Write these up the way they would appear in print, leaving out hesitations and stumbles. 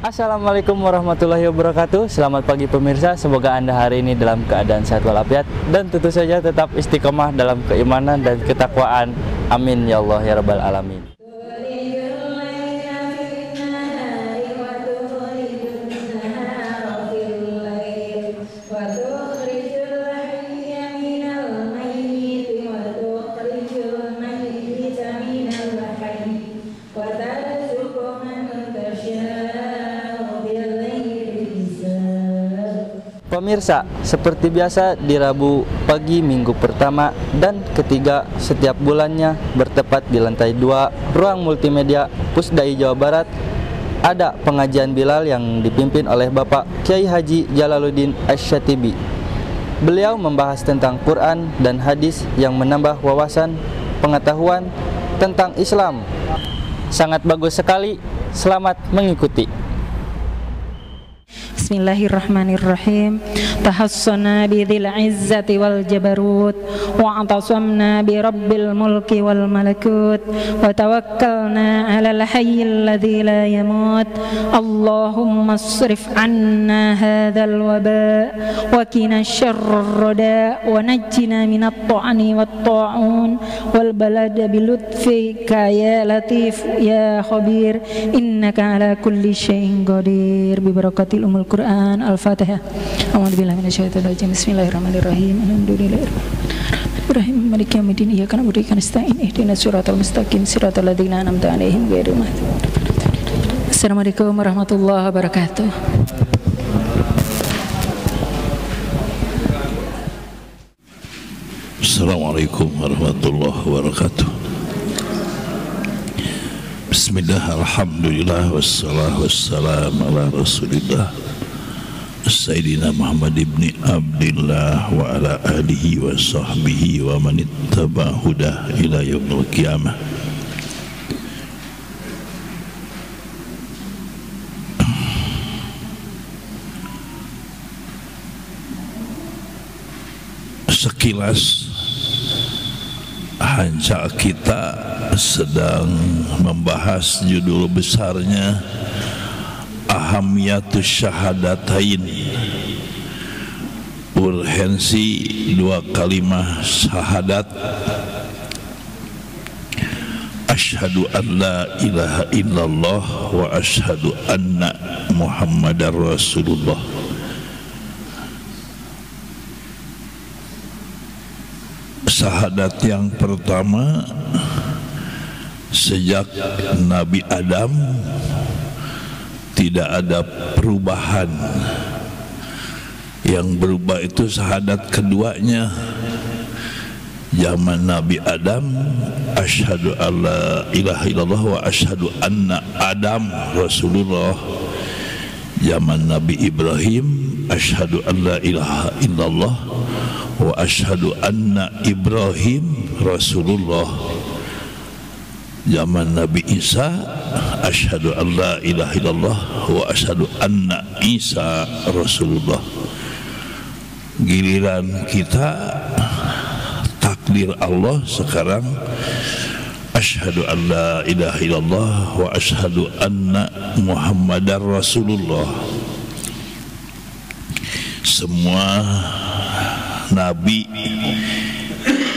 Assalamualaikum warahmatullahi wabarakatuh. Selamat pagi pemirsa, semoga Anda hari ini dalam keadaan sehat walafiat dan tentu saja tetap istiqomah dalam keimanan dan ketakwaan. Amin ya Allah ya rabbal alamin. Pemirsa, seperti biasa di Rabu pagi minggu pertama dan ketiga setiap bulannya bertepat di lantai 2 ruang multimedia Pusdai Jawa Barat ada pengajian Bilal yang dipimpin oleh Bapak Kiai Haji Jalaluddin Asy-Syatibi. Beliau membahas tentang Quran dan hadis yang menambah wawasan pengetahuan tentang Islam. Sangat bagus sekali, selamat mengikuti. Bismillahirrahmanirrahim. Tahassana bidzil izzati wal jabarut wa atasamna bi rabbil mulki wal malakut wa tawakkalna 'alal hayyil ladzi la yamut. Allahumma asrif 'anna hadzal waba wa qina syarrar rada wa najjina minat ta'ani wat ta'un wal balad bi lutfika ya latif ya khabir innaka 'ala kulli syai'in qadir bi barakatil umul Quran. Al-Fatihah. A'udzubillahi minasyaitonir rajim. Bismillahirrahmanirrahim. Alhamdulillahirrahmanirrahim. Maliki yaumiddin. Iyyaka na'budu wa iyyaka nasta'in. Ihdinas siratal mustaqim. Siratal ladzina an'amta 'alaihim ghairil maghdubi 'alaihim. Assalamualaikum warahmatullahi wabarakatuh. Assalamualaikum warahmatullahi wabarakatuh. Bismillah, alhamdulillah, wassalatu wassalamu ala rasulillah Sayyidina Muhammad ibn Abdillah wa ala alihi wa sahbihi wa man ittaba hudah ila yaumil qiyamah. Sekilas hanya kita sedang membahas judul besarnya Ahamiyatus Syahadatain, urgensi dua kalimat syahadat, asyhadu an la ilaha illallah wa asyhadu anna muhammadar rasulullah. Syahadat yang pertama, sejak Nabi Adam tidak ada perubahan. Yang berubah itu syahadat keduanya. Zaman Nabi Adam, asyhadu alla ilaha illallah wa asyhadu anna Adam rasulullah. Zaman Nabi Ibrahim, asyhadu alla ilaha illallah wa asyhadu anna Ibrahim rasulullah. Zaman Nabi Isa, asyhadu an la ilaha illallah wa asyhadu anna Isa rasulullah. Giliran kita, takdir Allah sekarang, asyhadu an la ilaha illallah wa asyhadu anna Muhammadar rasulullah. Semua nabi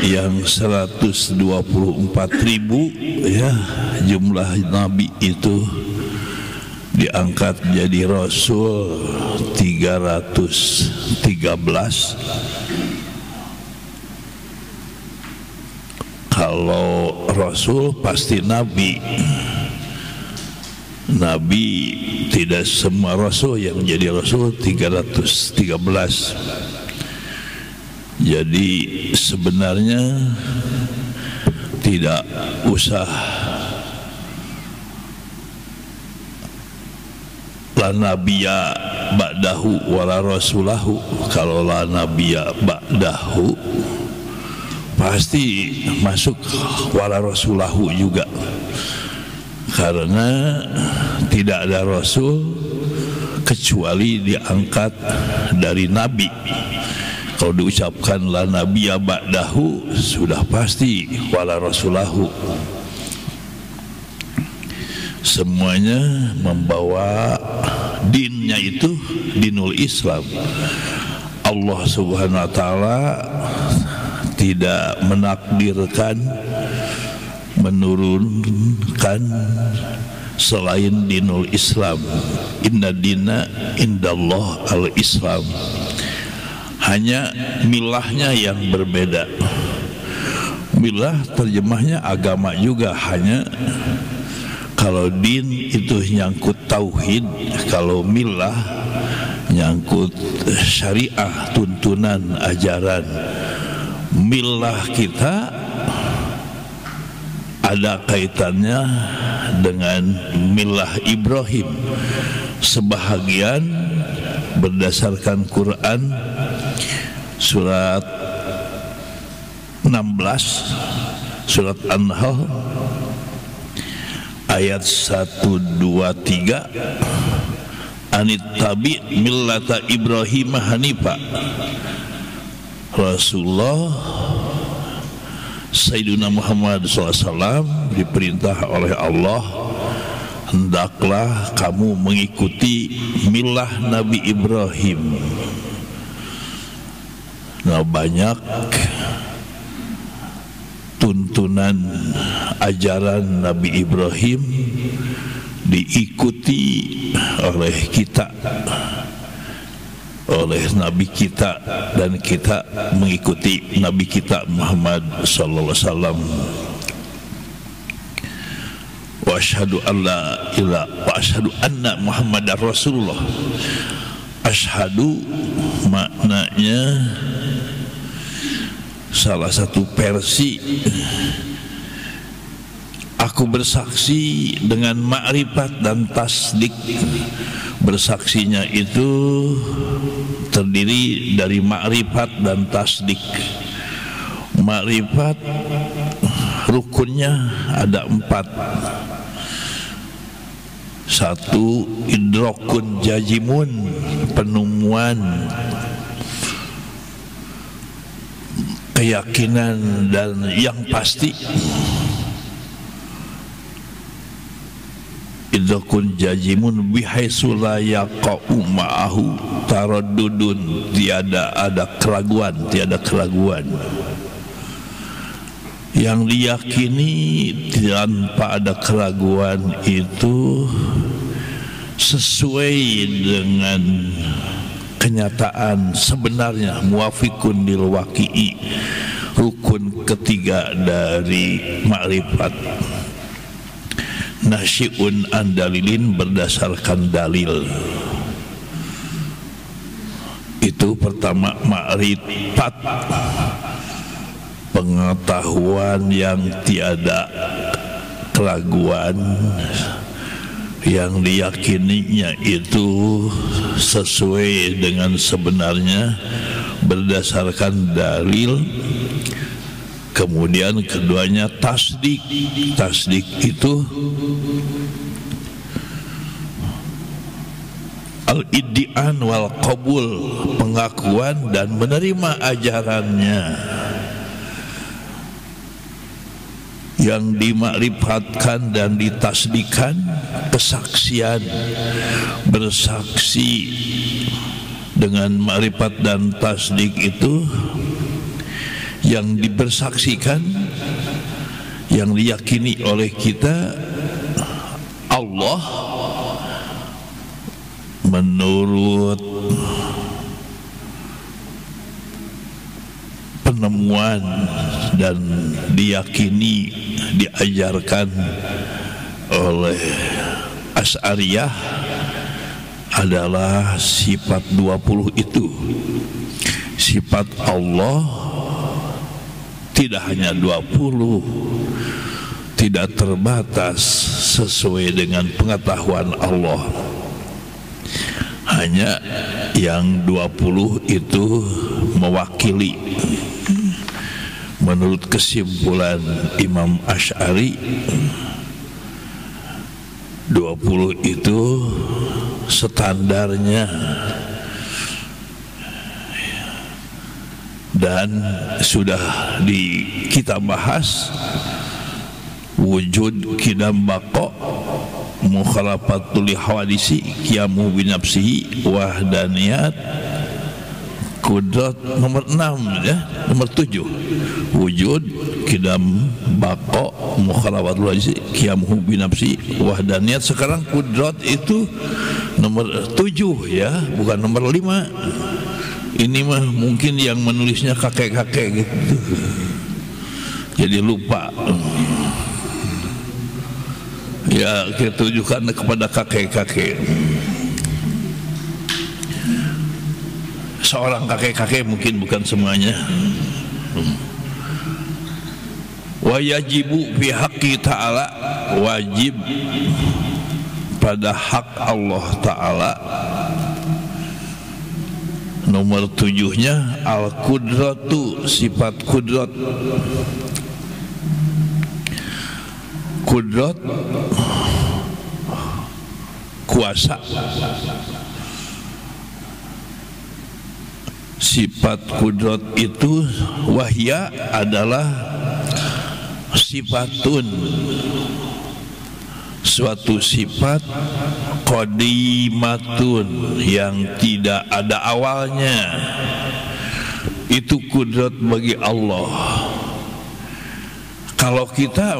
yang 124.000 ya jumlah nabi itu diangkat jadi rasul 313. Kalau rasul pasti nabi. Nabi tidak semua rasul yang menjadi rasul 313. Jadi sebenarnya tidak usah la nabiyya ba'dahu wala rasulahu. Kalau la nabiyya ba'dahu pasti masuk wala rasulahu juga, karena tidak ada rasul kecuali diangkat dari nabi. Kalau diucapkan la nabiyya ba'dahu sudah pasti wala rasulahu. Semuanya membawa dinnya itu dinul Islam. Allah Subhanahu wa taala tidak menakdirkan menurunkan selain dinul Islam. Inna dina indallah al-Islam. Hanya milahnya yang berbeda. Milah terjemahnya agama juga, hanya kalau din itu nyangkut tauhid, kalau milah nyangkut syariah, tuntunan, ajaran. Milah kita ada kaitannya dengan milah Ibrahim. Sebahagian berdasarkan Quran surat 16, surat An-Nahl ayat 1, 2, 3, anittabi millata Ibrahim hanifa. Rasulullah Sayyidina Muhammad SAW diperintah oleh Allah, hendaklah kamu mengikuti milah Nabi Ibrahim. Nah, banyak tuntunan ajaran Nabi Ibrahim diikuti oleh kita, oleh Nabi kita, dan kita mengikuti Nabi kita Muhammad sallallahu alaihi wasallam. Wa asyhadu alla ilaha wa asyhadu anna Muhammadar Rasulullah. Asyhadu maknanya salah satu versi, aku bersaksi dengan makrifat dan tasdik. Bersaksinya itu terdiri dari makrifat dan tasdik. Makrifat rukunnya ada 4. 1, idrakun jazimun, penemuan, keyakinan dan yang pasti. Idrakun jazimun bihaitsu la yaqa'u ma'ahu taraddudun, tiada ada keraguan, tiada keraguan. Yang diyakini tanpa ada keraguan itu sesuai dengan kenyataan sebenarnya, muwafiqun lil waqi'i, rukun ketiga dari makrifat. Nasyi'un an dalilin, berdasarkan dalil. Itu pertama, makrifat, pengetahuan yang tiada keraguan, yang diyakininya itu sesuai dengan sebenarnya berdasarkan dalil. Kemudian keduanya tasdik. Tasdik itu al-iddi'an wal qabul, pengakuan dan menerima ajarannya. Yang dimakrifatkan dan ditasdikan, kesaksian, bersaksi dengan makrifat dan tasdik itu. Yang dibersaksikan, yang diyakini oleh kita, Allah menurut penemuan dan diyakini, diajarkan oleh Asy'ariyah adalah sifat 20 itu. Sifat Allah tidak hanya 20, tidak terbatas sesuai dengan pengetahuan Allah. Hanya yang 20 itu mewakili. Menurut kesimpulan Imam Asy'ari, 20 itu standarnya. Dan sudah kita bahas wujud, qidam, baqa, mukhalafatul hawadisi, qiyamu bi nafsihi, wahdaniyat, kudrat. Nomor 6 ya, nomor 7 wujud, kidam, bako, mukhalafatul hawadisi, qiyamu bi nafsihi, wahdaniyat. Sekarang kudrat itu nomor 7 ya, bukan nomor 5. Ini mah mungkin yang menulisnya kakek-kakek gitu, jadi lupa. Ya, kita tujukan kepada kakek-kakek. Seorang kakek-kakek mungkin, bukan semuanya. Wa yajibu fi haqqi ta'ala, wajib pada hak Allah Ta'ala. Nomor 7-nya al-qudratu, sifat kudrat. Kudrat kuasa. Sifat kudrat itu wahya adalah sifatun, suatu sifat qadimatun, yang tidak ada awalnya. Itu kudrat bagi Allah. Kalau kita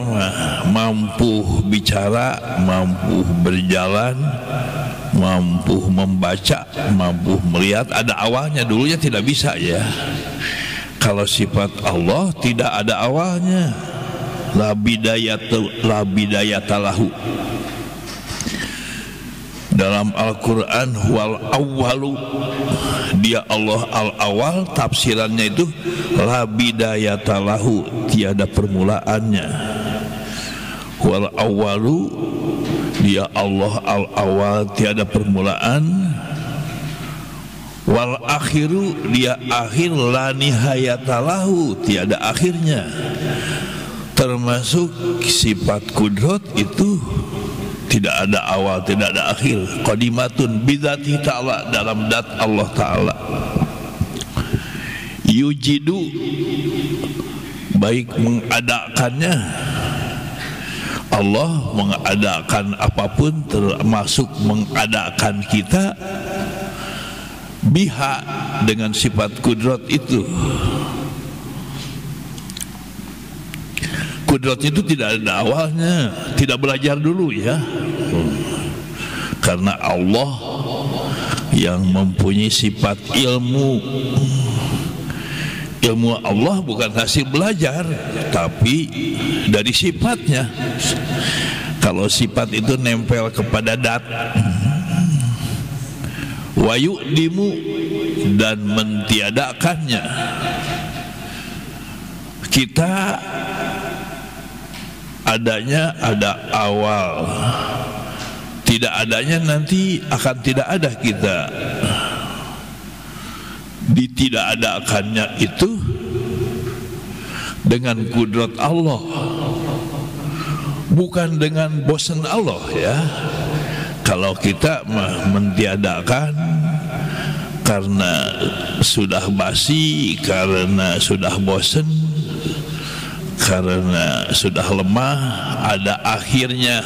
mampu bicara, mampu berjalan, mampu membaca, mampu melihat, ada awalnya. Dulunya tidak bisa ya. Kalau sifat Allah tidak ada awalnya, la bidayata lahu. Dalam Al-Quran, wal awwalu, dia Allah al-awal, tafsirannya itu la bidayata lahu, tiada permulaannya. Wal awwalu, dia Allah al-awal, tiada permulaan. Wal akhiru, dia akhir, la nihayata lahu, tiada akhirnya. Termasuk sifat kudrat itu tidak ada awal, tidak ada akhir. Qadimatun bidzati ta'ala, dalam zat Allah Ta'ala. Yujidu, baik mengadakannya. Allah mengadakan apapun, termasuk mengadakan kita, biha, dengan sifat kudrat itu. Kudrat itu tidak ada awalnya, tidak belajar dulu ya. Karena Allah yang mempunyai sifat ilmu. Ilmu Allah bukan hasil belajar, tapi dari sifatnya. Kalau sifat itu nempel kepada dat, wa yu'dimu, dan mentiadakannya. Kita adanya ada awal, tidak adanya nanti akan tidak ada kita. Ditidakadakannya itu dengan kudrat Allah, bukan dengan bosan Allah ya. Kalau kita mentiadakan karena sudah basi, karena sudah bosan, karena sudah lemah, ada akhirnya.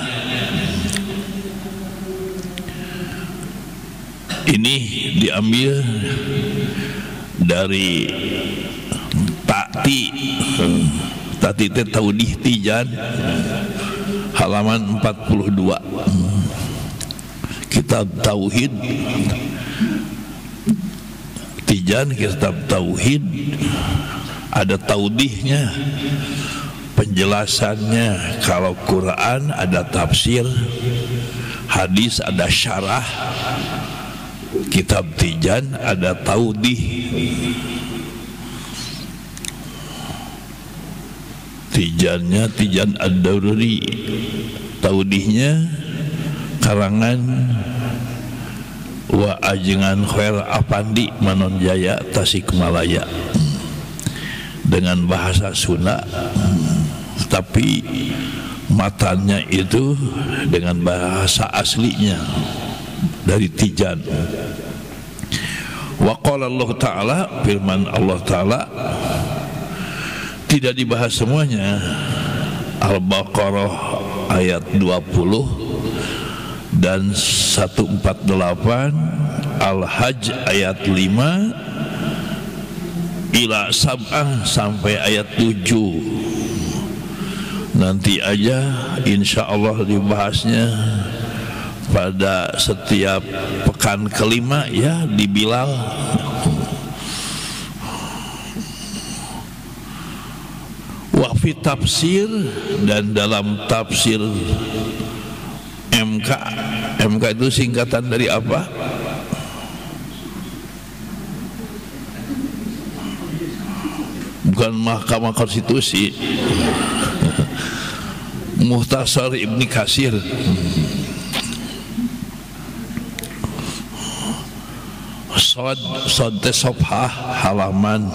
Ini diambil dari Tati Taudih Tijan halaman 42, kitab Tauhid Tijan, kitab Tauhid, ada taudihnya, penjelasannya. Kalau Quran ada tafsir, hadis ada syarah, kitab Tijan ada taudih. Tijannya Tijan Ad-Daruri, taudihnya karangan Wa Ajengan Khair Apandi Manonjaya Tasikmalaya, dengan bahasa Sunda, tapi matanya itu dengan bahasa aslinya dari Tijan. Wa qala Allah Ta'ala, firman Allah Ta'ala, tidak dibahas semuanya. Al-Baqarah ayat 20, dan 148, Al-Hajj ayat 5 ila sab'ah sampai ayat 7. Nanti aja insya Allah dibahasnya pada setiap pekan kelima ya di Bilal. Wa fi tafsir, dan dalam tafsir MK. MK itu singkatan dari apa? Bukan Mahkamah Konstitusi. Mukhtasar Ibni Katsir. Sod Sofhah halaman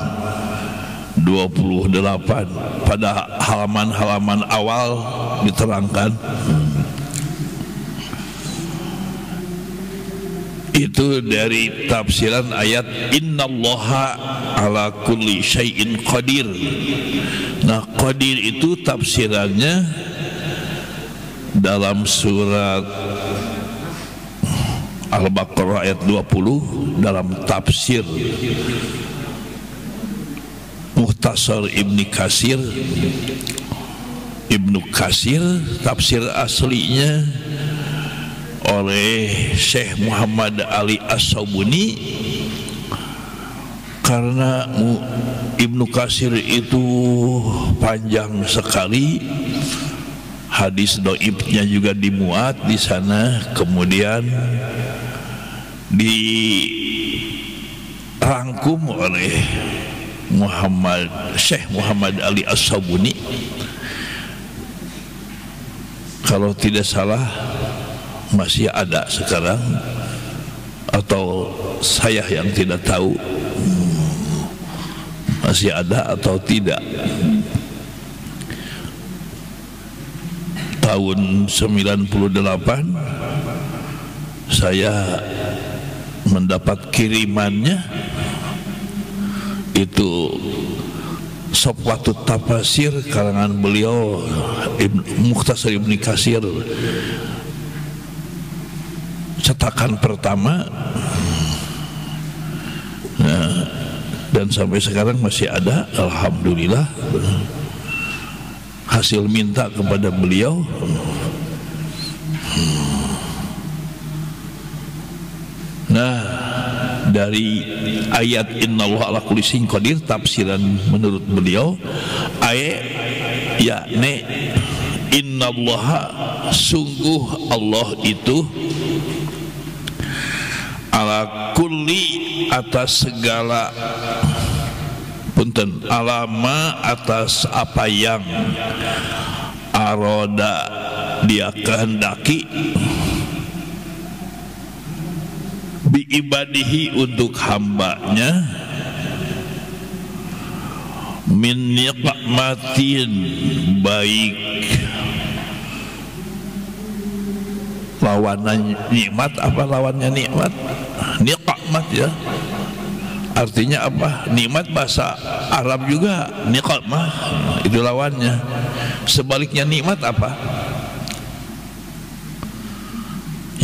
28. Pada halaman-halaman awal diterangkan itu dari tafsiran ayat innallaha ala kulli syai'in qadir. Nah, qadir itu tafsirannya dalam surat Al-Baqarah ayat 20 dalam tafsir Mukhtasar Ibnu Katsir. Ibnu Katsir tafsir aslinya oleh Syekh Muhammad Ali As-Sabuni, karena Ibnu Katsir itu panjang sekali, hadis dhaifnya juga dimuat di sana, kemudian dirangkum oleh Syekh Muhammad Ali As-Sabuni. Kalau tidak salah masih ada sekarang, atau saya yang tidak tahu masih ada atau tidak. Tahun 98 saya mendapat kirimannya itu Sofwatut Tafasir karangan beliau Mukhtasar Ibnu Katsir, cetakan pertama. Nah, dan sampai sekarang masih ada, alhamdulillah. Hasil minta kepada beliau. Nah, dari ayat innallaha ala kulli syai'in qadir, tafsiran menurut beliau ayat yakni innallaha, sungguh Allah itu ala kulli, atas segala, punten, alama, atas apa yang aroda dia kehendaki, bi ibadihi untuk hambanya, min niqmatin, baik lawannya nikmat. Apa lawannya nikmat? Niqmat ya, artinya apa? Nikmat bahasa Arab juga niqmah, itu lawannya. Sebaliknya nikmat apa?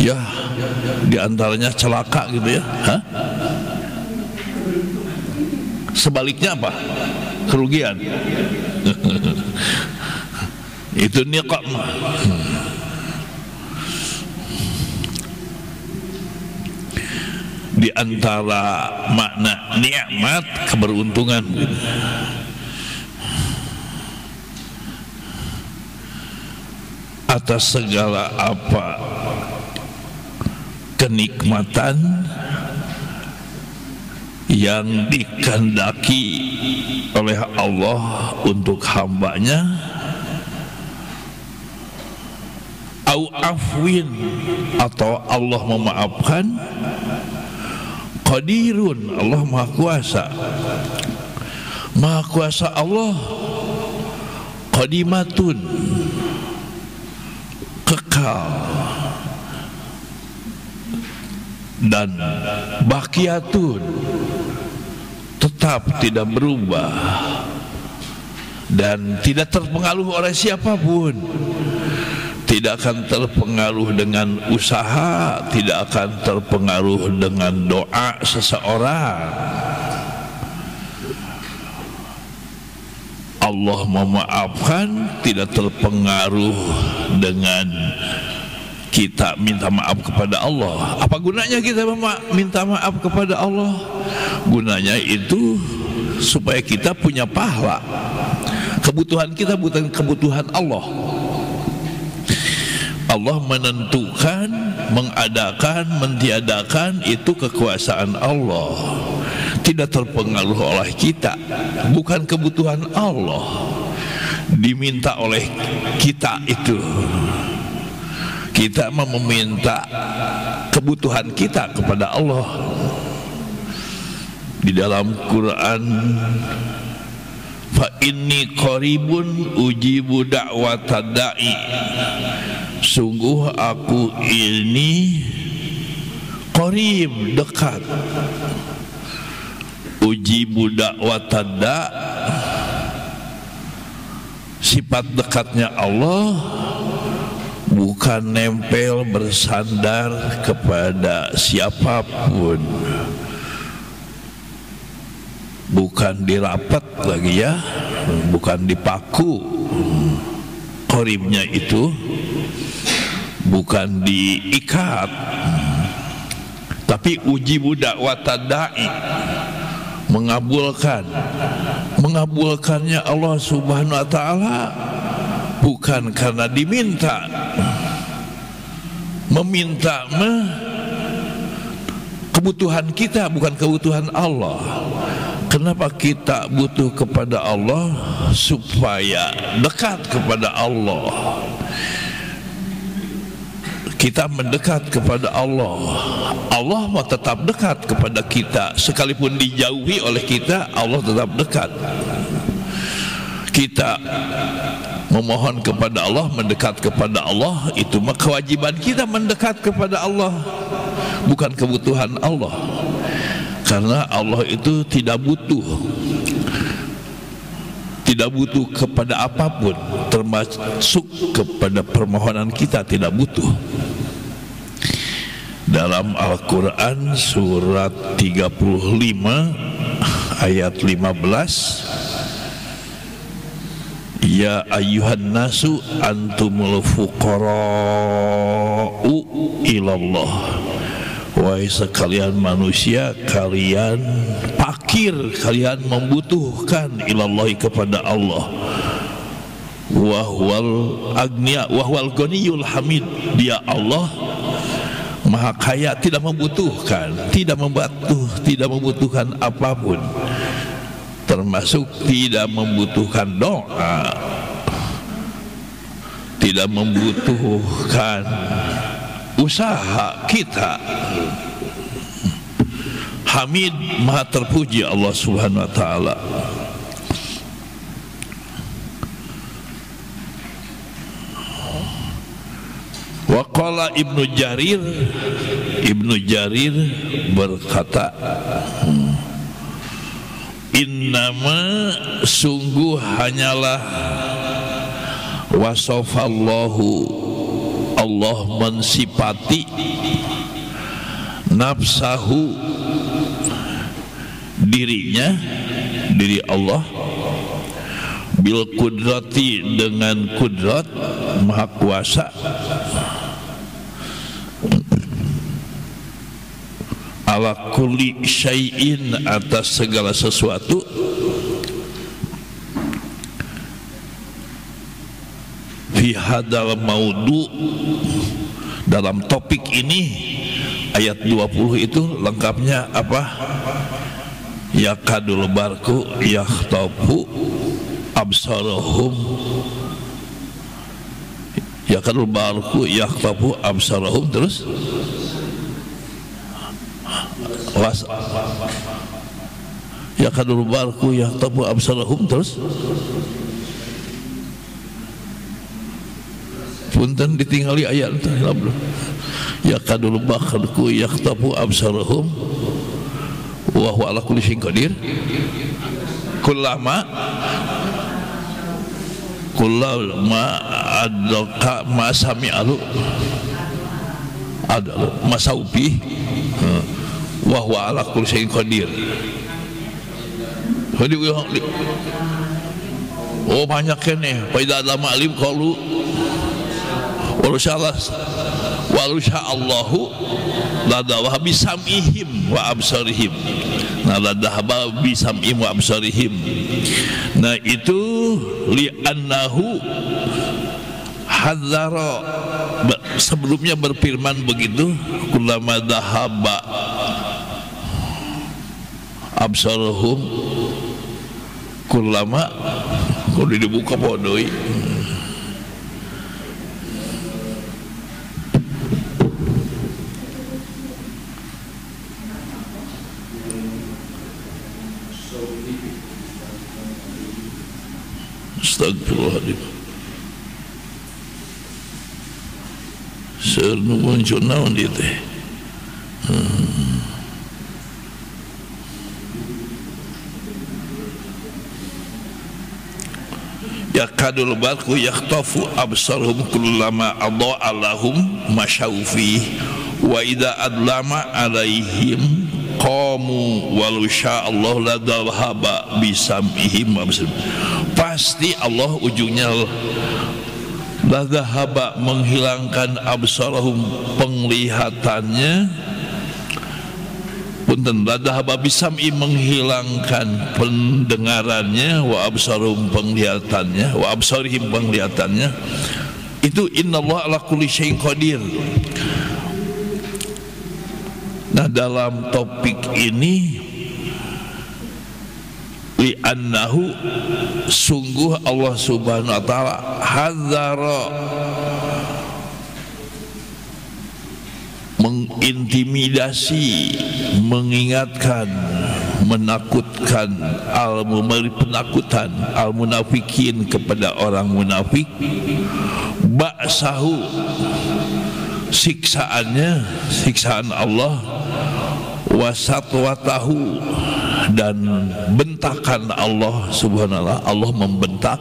Ya, diantaranya celaka gitu ya. Hah? Sebaliknya apa? Kerugian. Itu niqmah. Di antara makna nikmat keberuntungan. Atas segala apa kenikmatan yang dikehendaki oleh Allah untuk hambanya, au afwin, atau Allah memaafkan, qadirun, Allah maha kuasa. Maha kuasa Allah, qadimatun, kekal, dan baqiyatun, tetap tidak berubah dan tidak terpengaruh oleh siapapun, tidak akan terpengaruh dengan usaha, tidak akan terpengaruh dengan doa seseorang. Allah memaafkan tidak terpengaruh dengan kita minta maaf kepada Allah. Apa gunanya kita minta maaf kepada Allah? Gunanya itu supaya kita punya pahala. Kebutuhan kita bukan kebutuhan Allah. Allah menentukan, mengadakan, mentiadakan, itu kekuasaan Allah. Tidak terpengaruh oleh kita, bukan kebutuhan Allah. Diminta oleh kita itu. Kita meminta kebutuhan kita kepada Allah. Di dalam Quran, fa inni qaribun ujibu da'watad da'i, sungguh aku ini qarib, dekat. Ujibu da'watad da', sifat dekatnya Allah bukan nempel bersandar kepada siapapun, bukan dirapat lagi ya, bukan dipaku. Qoribnya itu bukan diikat, tapi ujibu da'watad da'i, mengabulkan. Mengabulkannya Allah Subhanahu wa ta'ala bukan karena diminta. Meminta kebutuhan kita, bukan kebutuhan Allah. Kenapa kita butuh kepada Allah? Supaya dekat kepada Allah. Kita mendekat kepada Allah. Allah mau tetap dekat kepada kita. Sekalipun dijauhi oleh kita, Allah tetap dekat. Kita memohon kepada Allah, mendekat kepada Allah, itu mah kewajiban kita mendekat kepada Allah, bukan kebutuhan Allah. Karena Allah itu tidak butuh kepada apapun, termasuk kepada permohonan kita tidak butuh. Dalam Al-Quran surat 35 ayat 15, ya ayyuhan nasu antumul fuqara'u ilallah, wahai sekalian manusia, kalian fakir, kalian membutuhkan ilallahi kepada Allah. Wahwal agniya wahwal ghaniyul hamid, dia Allah Maha Kaya, tidak membutuhkan, tidak membutuhkan apapun, termasuk tidak membutuhkan doa, tidak membutuhkan usaha kita. Hamid, Maha terpuji Allah Subhanahu wa ta'ala. Wa qala Ibnu Jarir berkata, innama, sungguh hanyalah, wasofallahu, Allah mensifati, nafsahu, dirinya, diri Allah, bil kudrati, dengan kudrat, maha kuasa, ala kulli syai'in, atas segala sesuatu, fi hadal maudu, dalam topik ini. Ayat 20 itu lengkapnya apa? Yakadul barku yakhtafu absarahum, yakadul barku yakhtafu absarahum, terus yakadul barku yakhtafu absarahum, terus punten ditinggali ayat itu. Yakadul barku yakhtafu absarahum wa huwa ala kulli syai'in qadir. Kullama Qul ma adaka ma sami'alu adalu masaubi wa huwa ala kulli syai'in qadir. Oh banyak kene pada dalam alim qalu walau sya'allahu la dawah bisamihim wa absarihim. Nah la dahaba bisamihim wa absarihim. Nah itu li'annahu hadzara, sebelumnya berfirman begitu, kullama dahaba absaruhum kullama, kalau dibuka bodoi astagfirullahaladzim. Sernu muncul naon dia teh. Yakadul barku yakhtafu absarhum kullama adha'a lahum masyaufi wa idza adlama alaihim qamu walau sya'allahu la dhahaba bisamihim wa absarihim. Pasti Allah ujungnya la dhahaba, menghilangkan absarahum, penglihatannya, punten la dhahaba bisam'i, menghilangkan pendengarannya, wa absarahum, penglihatannya, wa absarihim, penglihatannya. Itu innallaha ala kulli syai'in qadir. Nah dalam topik ini li'annahu, sungguh Allah subhanahu wa ta'ala hadzara, mengintimidasi, mengingatkan, menakutkan, memberi penakutan al-munafikin, kepada orang munafik, ba'sahu, siksaannya, siksaan Allah, wasatwatahu, dan bentakan Allah subhanahu wa ta'ala, Allah membentak,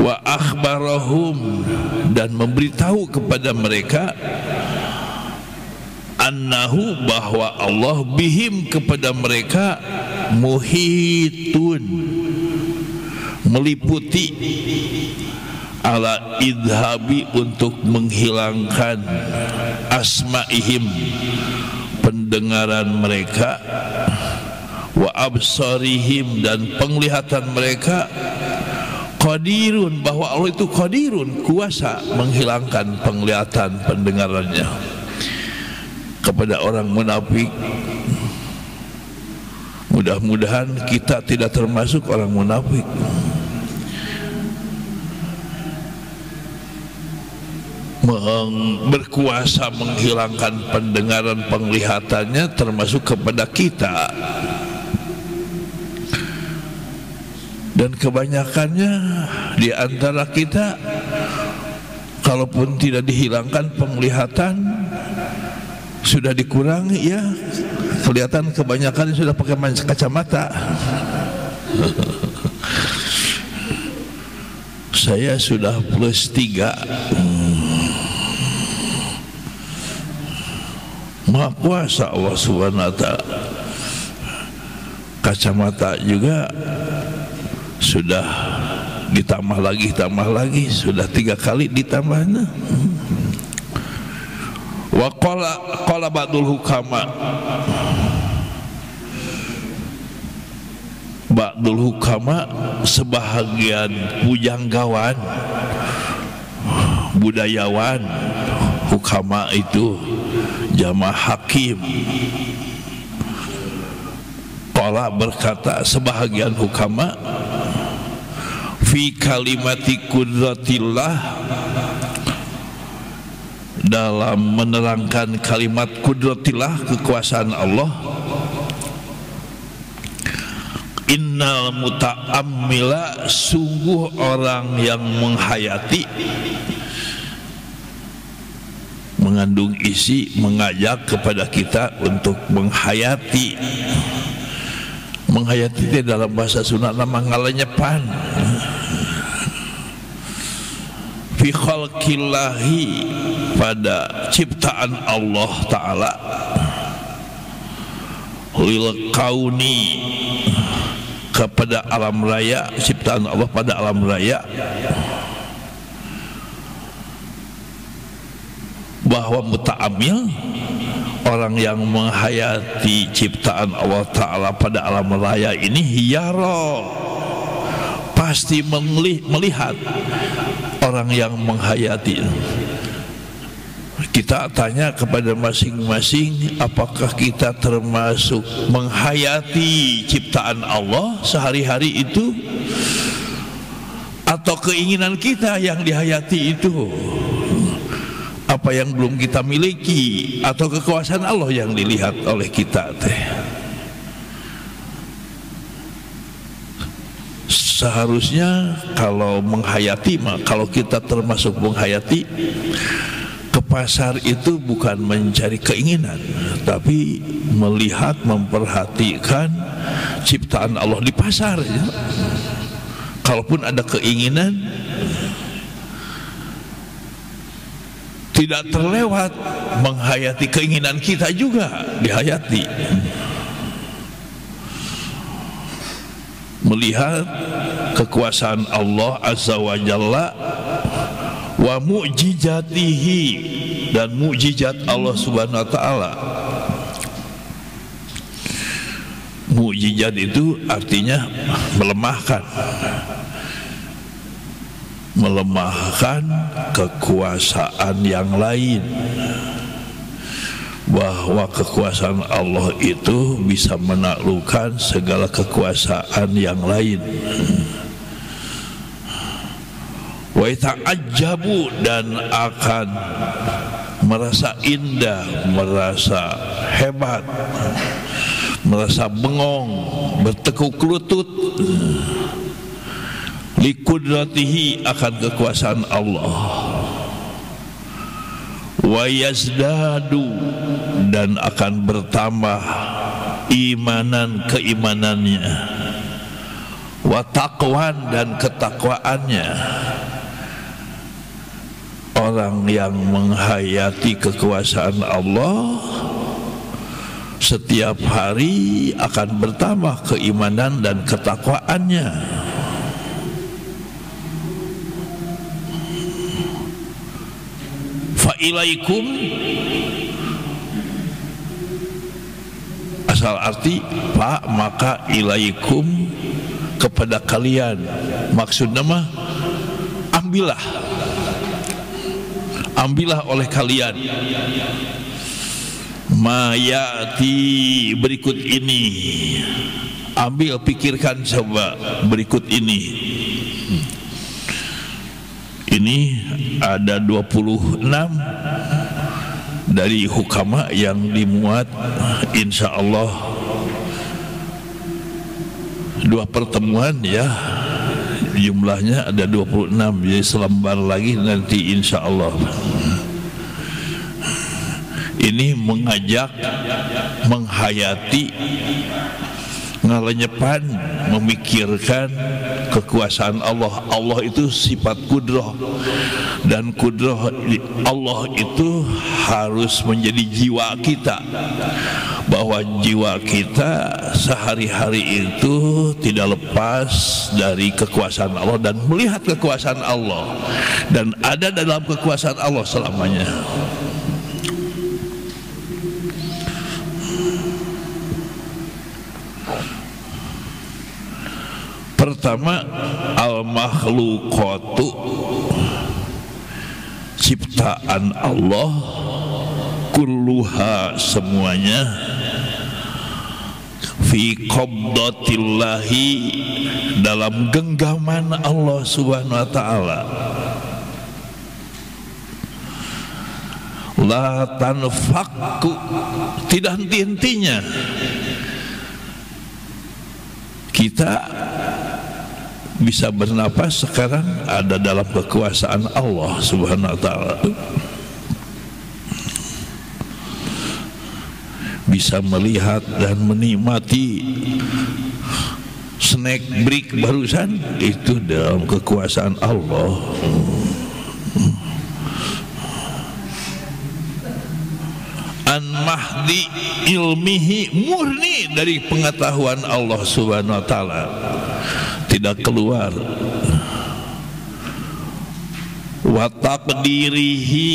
wa akhbarahum, dan memberitahu kepada mereka, annahu, bahwa Allah bihim, kepada mereka, muhitun, meliputi, ala idhabi, untuk menghilangkan, asma'ihim, pendengaran mereka, wa absarihim, dan penglihatan mereka, qadirun, bahwa Allah itu qadirun, kuasa menghilangkan penglihatan, pendengarannya kepada orang munafik. Mudah-mudahan kita tidak termasuk orang munafik. Berkuasa menghilangkan pendengaran, penglihatannya, termasuk kepada kita. Dan kebanyakannya di antara kita, kalaupun tidak dihilangkan penglihatan, sudah dikurangi, ya kelihatan kebanyakan sudah pakai kacamata. Saya sudah +3. Maha kuasa Allah subhanahu wa ta'ala. Kacamata juga sudah ditambah lagi, sudah 3 kali ditambahnya. Wa qala ba'dul hukama, sebahagian pujanggawan, budayawan, hukama itu jamaah hakim. Qala, berkata sebahagian hukama, fi kalimati kudratillah, dalam menerangkan kalimat kudratillah, kekuasaan Allah, innal muta'ammila, sungguh orang yang menghayati, mengandung isi mengajak kepada kita untuk menghayati, Menghayati itu dalam bahasa Sunda nama ngalenyepan. Fi khalqillahi, pada ciptaan Allah Ta'ala, lil kauni, kepada alam raya, ciptaan Allah pada alam raya, bahwa muta'amil, orang yang menghayati ciptaan Allah Ta'ala pada alam raya ini, yaro, pasti melihat. Orang yang menghayati, kita tanya kepada masing-masing, apakah kita termasuk menghayati ciptaan Allah sehari-hari itu, atau keinginan kita yang dihayati itu, apa yang belum kita miliki, atau kekuasaan Allah yang dilihat oleh kita teh. Seharusnya kalau menghayati, kalau kita termasuk menghayati, ke pasar itu bukan mencari keinginan, tapi melihat, memperhatikan ciptaan Allah di pasar ya. Kalaupun ada keinginan, tidak terlewat menghayati keinginan kita juga dihayati. Melihat kekuasaan Allah Azza wa Jalla wa mu'jizatihi, dan mukjizat Allah Subhanahu wa Ta'ala. Mukjizat itu artinya melemahkan kekuasaan yang lain, bahwa kekuasaan Allah itu bisa menaklukkan segala kekuasaan yang lain. Wa ta'ajjabu, dan akan merasa indah, merasa hebat, merasa bengong, bertekuk lutut likudratihi, akan kekuasaan Allah. Wa yazdadu, dan akan bertambah imanan, keimanannya, wa taqwan, dan ketakwaannya. Orang yang menghayati kekuasaan Allah setiap hari akan bertambah keimanan dan ketakwaannya. Ilaikum, asal arti pak, maka ilaikum, kepada kalian, maksudnya mah ambillah oleh kalian, mayati, berikut ini, ambil, pikirkan coba berikut ini. Ini ada 26 dari hukama yang dimuat, insya Allah 2 pertemuan ya, jumlahnya ada 26, jadi selembar lagi nanti insya Allah. Ini mengajak menghayati, ngalenyepan, memikirkan kekuasaan Allah. Allah itu sifat kudrah, dan kudrah Allah itu harus menjadi jiwa kita, bahwa jiwa kita sehari-hari itu tidak lepas dari kekuasaan Allah dan melihat kekuasaan Allah dan ada dalam kekuasaan Allah selamanya. Pertama, al-makhluqatu, ciptaan Allah, kulluha, semuanya, fi qabdatillahi, dalam genggaman Allah Subhanahu wa Ta'ala, la tanfaqu, tidak henti-hentinya. Kita bisa bernapas sekarang ada dalam kekuasaan Allah Subhanahu wa Ta'ala. Bisa melihat dan menikmati snack break barusan itu dalam kekuasaan Allah. An mahdi ilmihi, murni dari pengetahuan Allah Subhanahu wa taala, tidak keluar. Wa taqdirihi,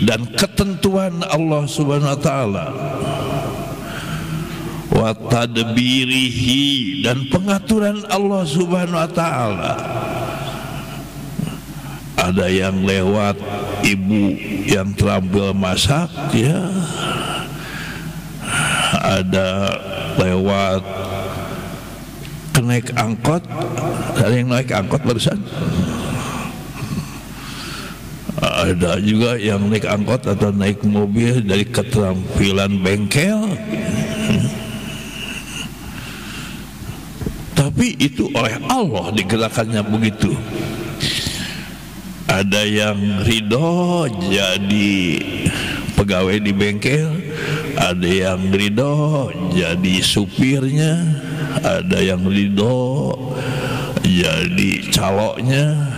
dan ketentuan Allah Subhanahu wa taala. Wa tadbirihi, dan pengaturan Allah Subhanahu wa taala. Ada yang lewat ibu yang terampil masak, ya. Ada lewat naik angkot, ada yang naik angkot barusan. Ada juga yang naik angkot atau naik mobil dari keterampilan bengkel. Tapi itu oleh Allah digerakkannya begitu. Ada yang ridho jadi pegawai di bengkel, ada yang ridho jadi supirnya, ada yang ridho jadi caloknya,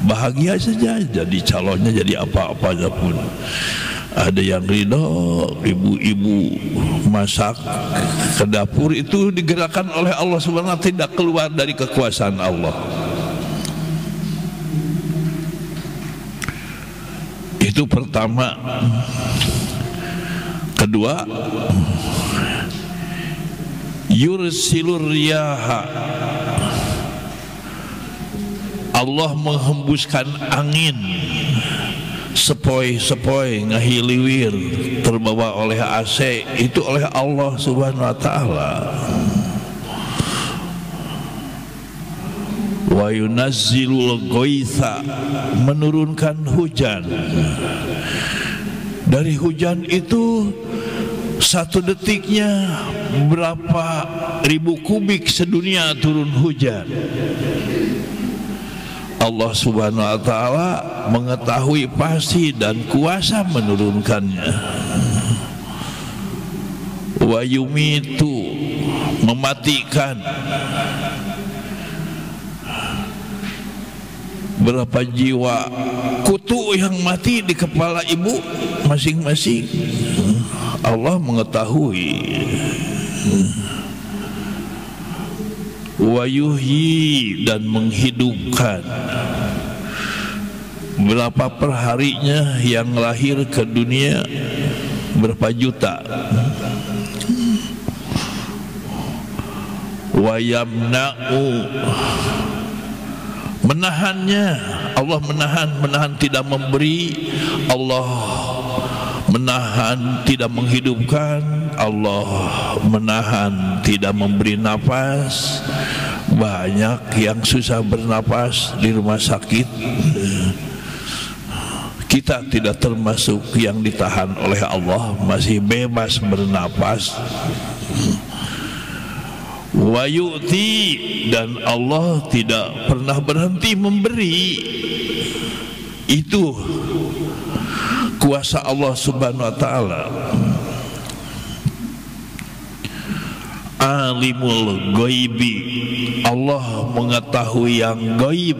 bahagia saja jadi calonnya, jadi apa-apa aja pun. Ada yang ridho ibu-ibu masak ke dapur, itu digerakkan oleh Allah Subhanahu wa taala, tidak keluar dari kekuasaan Allah. Itu pertama. Kedua, yursilur riyaha, Allah menghembuskan angin sepoi-sepoi ngahiliwir terbawa oleh AC, itu oleh Allah Subhanahu wa taala. Wa yunazzilul ghaitha, menurunkan hujan. Dari hujan itu satu detiknya berapa ribu kubik sedunia turun hujan. Allah Subhanahu wa taala mengetahui pasti dan kuasa menurunkannya. Wa yumitu, mematikan. Berapa jiwa kutu yang mati di kepala ibu masing-masing, Allah mengetahui. Wa yuhyi, dan menghidupkan. Berapa perharinya yang lahir ke dunia, berapa juta. Wa yamna'u, menahannya. Allah menahan tidak memberi. Allah menahan tidak menghidupkan. Allah menahan tidak memberi nafas. Banyak yang susah bernapas di rumah sakit. Kita tidak termasuk yang ditahan oleh Allah, masih bebas bernapas. Wa yu'ti, dan Allah tidak pernah berhenti memberi. Itu kuasa Allah Subhanahu wa taala. Alimul ghaibi, Allah mengetahui yang gaib.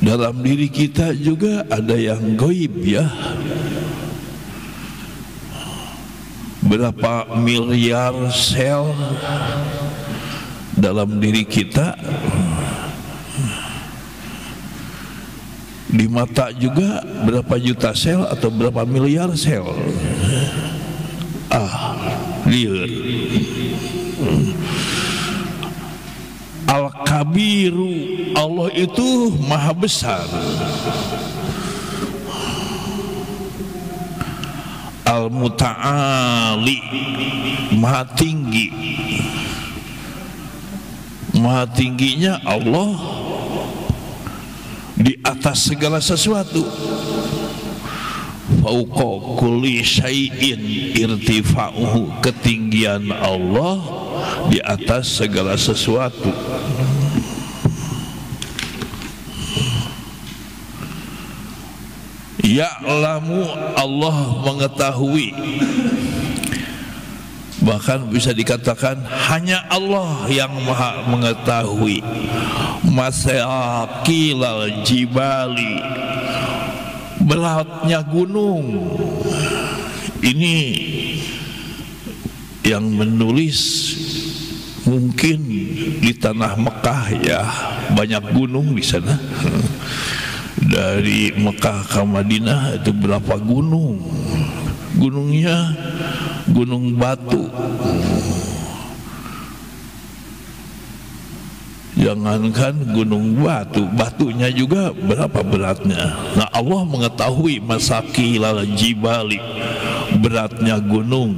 Dalam diri kita juga ada yang gaib, ya. Berapa miliar sel dalam diri kita. Di mata juga berapa juta sel atau berapa miliar sel. Lihat. Al-Kabiru, Allah itu maha besar. Al-Muta'ali, maha tinggi. Maha tingginya Allah di atas segala sesuatu. Fauqa kulli syai'in irtifa'uhu, ketinggian Allah di atas segala sesuatu. Ya'lamu, Allah mengetahui Bahkan bisa dikatakan hanya Allah yang maha mengetahui masaqilal jibali, beratnya gunung. Ini yang menulis mungkin di tanah Mekah ya, banyak gunung di sana. Dari Mekah ke Madinah itu berapa gunung? Gunungnya gunung batu. Jangankan gunung batu, batunya juga berapa beratnya. Nah, Allah mengetahui masaqilal jibali, beratnya gunung.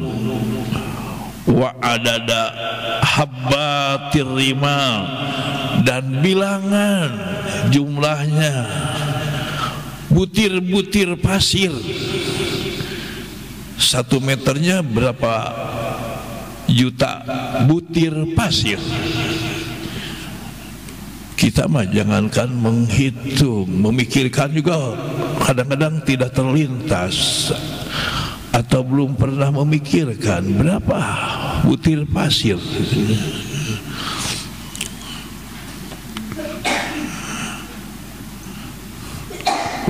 Wa adada habbatir rimal, dan bilangan jumlahnya butir-butir pasir. 1 meternya berapa juta butir pasir. Kita mah jangankan menghitung, memikirkan juga kadang-kadang tidak terlintas, atau belum pernah memikirkan berapa butir pasir.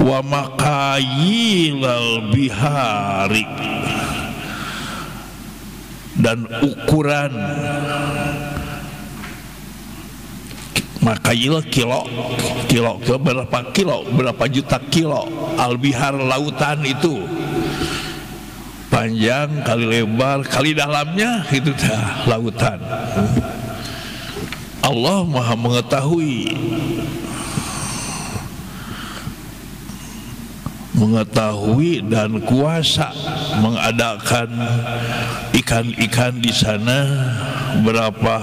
Wa makayilal bihari, dan ukuran makayil kilo berapa kilo, berapa juta kilo. Al-bihar lautan itu panjang kali lebar kali dalamnya, itu dah lautan. Allah maha mengetahui dan kuasa mengadakan ikan-ikan di sana, berapa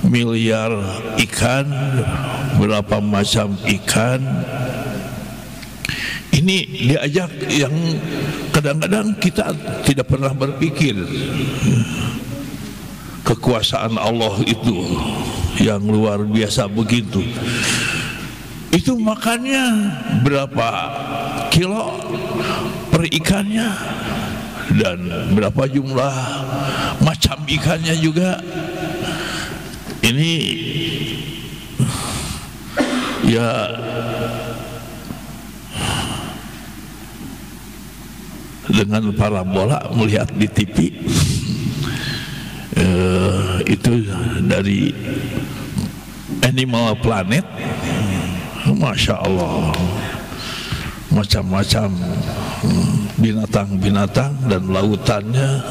miliar ikan, berapa macam ikan. Ini diajak yang kadang-kadang kita tidak pernah berpikir. Kekuasaan Allah itu yang luar biasa begitu. Itu makannya berapa kilo per ikannya, dan berapa jumlah macam ikannya juga. Ini ya dengan parabola melihat di TV itu dari Animal Planet. Masya Allah, macam-macam binatang-binatang, dan lautannya,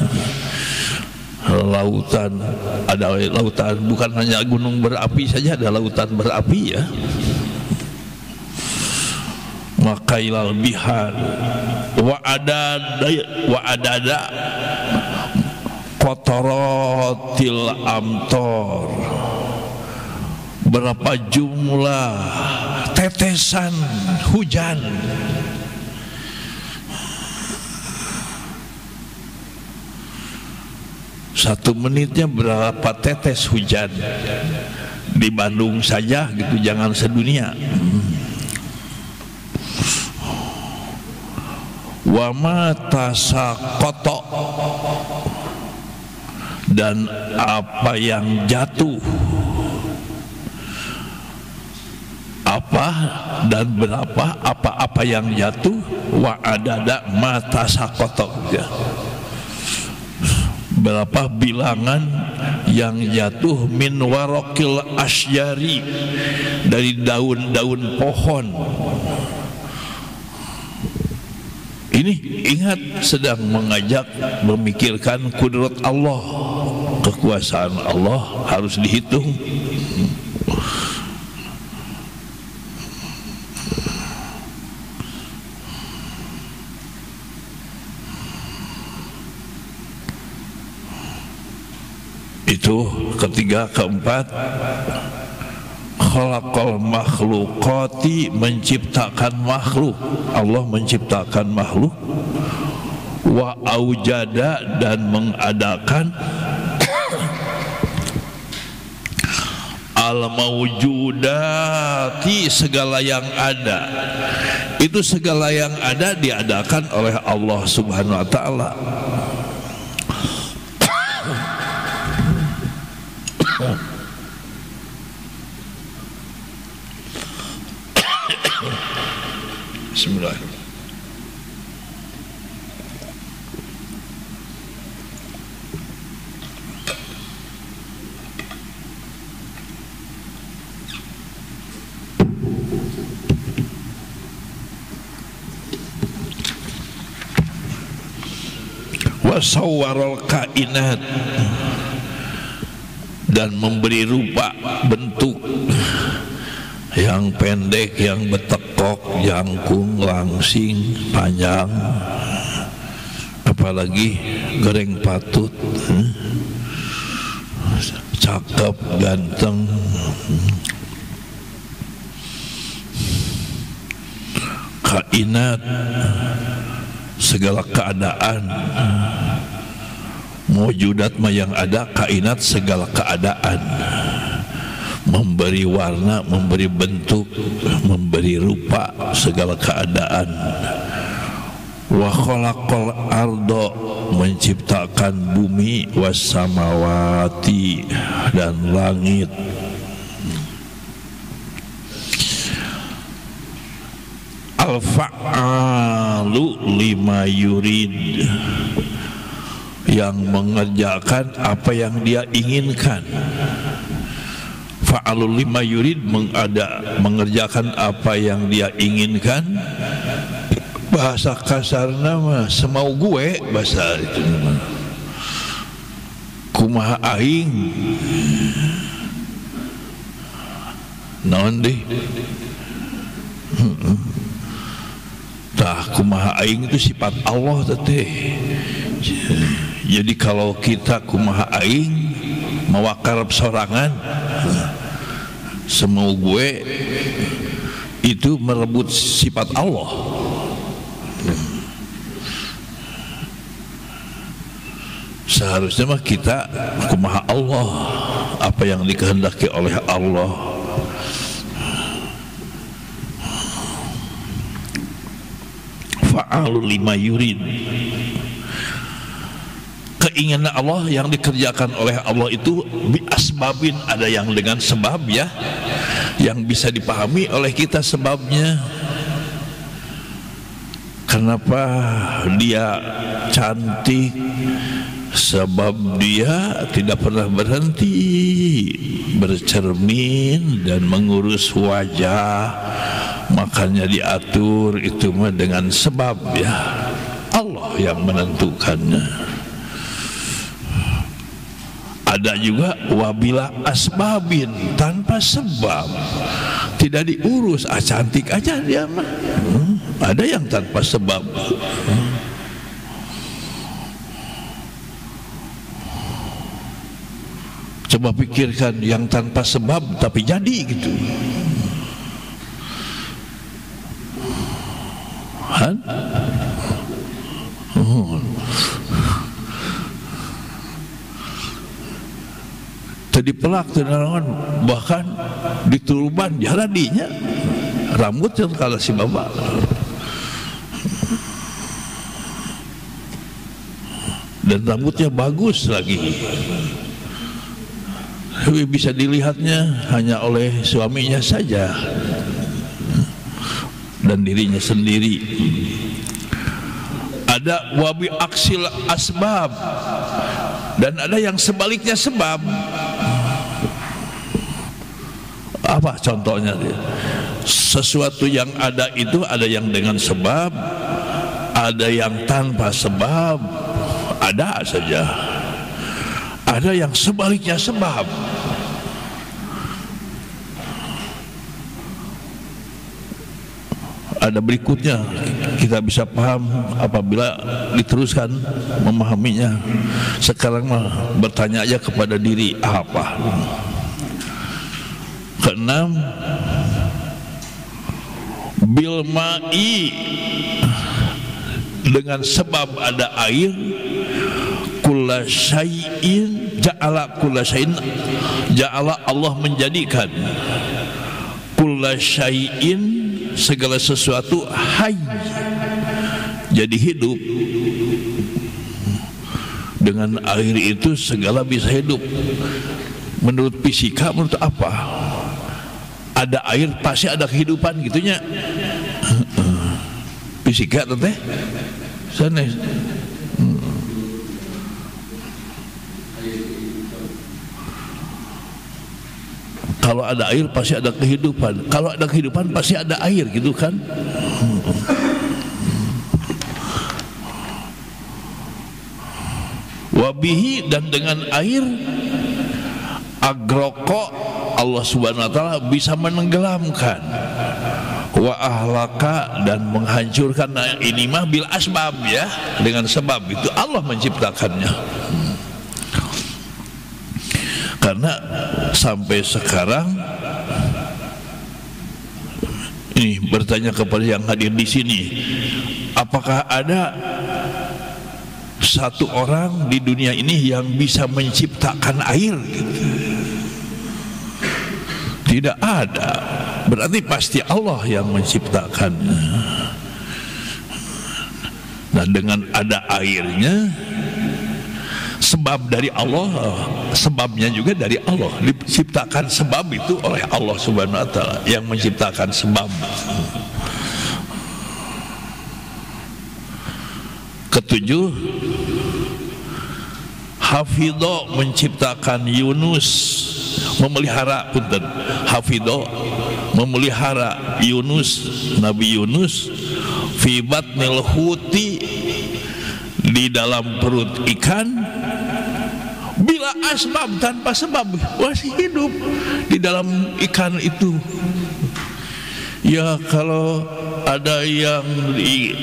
lautan, ada lautan bukan hanya gunung berapi saja, ada lautan berapi ya. Makailal bihar wa adada qataratil amtor, berapa jumlah tetesan hujan. Satu menitnya berapa tetes hujan di Bandung saja gitu, jangan sedunia. Wa ma tasaqata, dan apa yang jatuh, apa dan berapa apa-apa yang jatuh. Wa adada ma tasaqata, berapa bilangan yang jatuh. Min waraqil asyari, dari daun-daun pohon. Ini ingat, sedang mengajak memikirkan kudrat Allah, kekuasaan Allah harus dihitung. Itu ketiga. Keempat, khalaqal makhluqati, menciptakan makhluk. Allah menciptakan makhluk. Wa aujada, dan mengadakan al mawjudati, segala yang ada. Itu segala yang ada diadakan oleh Allah Subhanahu wa taala. Bismillahirrahmanirrahim. Wasawwarul kainat, dan memberi rupa bentuk yang pendek, yang betekok, jangkung, langsing, panjang, apalagi goreng patut, cakep, ganteng, kainat, segala keadaan, mewujudat mah yang ada, kainat segala keadaan, memberi warna, memberi bentuk, memberi rupa segala keadaan. Wa khalaqal ardo, menciptakan bumi, was samawati, dan langit. Al-fa'alu lima yurid, yang mengerjakan apa yang dia inginkan. Fa'alul lima yurid, mengerjakan apa yang dia inginkan. Bahasa kasarna mah semau gue, bahasa itu mah. Kumaha aing naon deh. Tah kumaha aing itu sifat Allah teh. Jadi kalau kita kumaha aing mawakarab sorangan, semau gue itu merebut sifat Allah. Seharusnya mah kita kumaha Allah, apa yang dikehendaki oleh Allah. Fa'alu lima yurid, keinginan Allah yang dikerjakan oleh Allah itu bi asbabin, ada yang dengan sebab ya, yang bisa dipahami oleh kita sebabnya. Kenapa dia cantik? Sebab dia tidak pernah berhenti bercermin dan mengurus wajah, makanya diatur itu mah dengan sebab ya, Allah yang menentukannya. Ada juga wabila asbabin, tanpa sebab, tidak diurus, cantik aja dia mah. Ada yang tanpa sebab. Coba pikirkan yang tanpa sebab tapi jadi gitu. Han? Tadi pelak tenarangan, bahkan dituluban jaladinya rambut yang kalah si bapak. Dan rambutnya bagus lagi. Tapi bisa dilihatnya hanya oleh suaminya saja dan dirinya sendiri. Ada wabi aksil asbab, dan ada yang sebaliknya sebab. Apa contohnya? Sesuatu yang ada itu ada yang dengan sebab, ada yang tanpa sebab, ada saja. Ada yang sebaliknya sebab. Ada berikutnya, kita bisa paham apabila diteruskan memahaminya. Sekarang mah bertanya aja kepada diri, apa? Keenam, bil ma'i, dengan sebab ada air, kulla syai'in ja'ala, kulla syai'in ja'ala, Allah menjadikan kulla syai'in, segala sesuatu, hayy, jadi hidup. Dengan air itu segala bisa hidup. Menurut fisika, menurut apa? Ada air pasti ada kehidupan gitunya. fisika teh sanes. Kalau ada air pasti ada kehidupan. Kalau ada kehidupan pasti ada air, gitu kan? Wabihi, dan dengan air agroko, Allah Subhanahu wa taala bisa menenggelamkan, wa ahlaka, dan menghancurkan. Nah, ini mah bil asbab, ya, dengan sebab itu Allah menciptakannya. Karena sampai sekarang ini bertanya kepada yang hadir di sini, apakah ada satu orang di dunia ini yang bisa menciptakan air? Tidak ada. Berarti pasti Allah yang menciptakannya. Nah, dengan ada airnya, sebab dari Allah, sebabnya juga dari Allah. Diciptakan sebab itu oleh Allah Subhanahu wa taala, yang menciptakan sebab. Ketujuh, Hafidho menciptakan Yunus, memelihara, punten, Hafidho memelihara Yunus, Nabi Yunus, fi batnil huti, di dalam perut ikan, bila asbab, tanpa sebab, masih hidup di dalam ikan itu. Ya, kalau ada yang di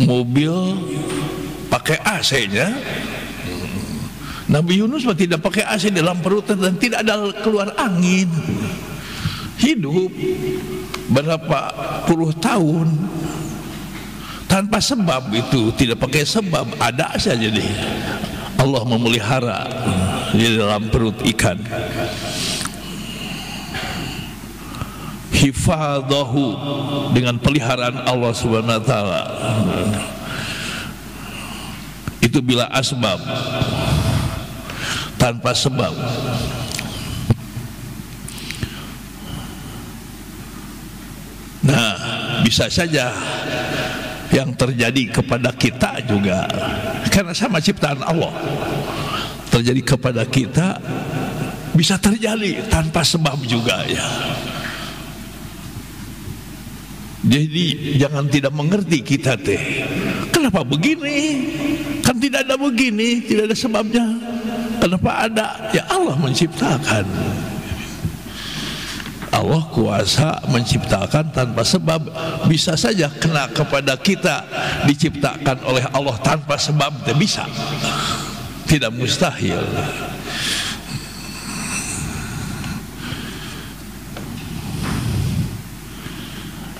mobil pakai AC-nya, Nabi Yunus tidak pakai AC di dalam perut dan tidak ada keluar angin, hidup berapa puluh tahun tanpa sebab. Itu tidak pakai sebab, ada saja deh. Allah memelihara di dalam perut ikan. Hifadhahu, dengan peliharaan Allah Subhanahu wa taala. Itu bila asbab, tanpa sebab. Nah, bisa saja yang terjadi kepada kita juga, karena sama ciptaan Allah, terjadi kepada kita, bisa terjadi tanpa sebab juga, ya. Jadi jangan tidak mengerti kita teh, kenapa begini? Kan tidak ada begini, tidak ada sebabnya. Kenapa ada? Ya Allah menciptakan. Allah kuasa menciptakan tanpa sebab. Bisa saja kena kepada kita, diciptakan oleh Allah tanpa sebab, tidak bisa, tidak mustahil.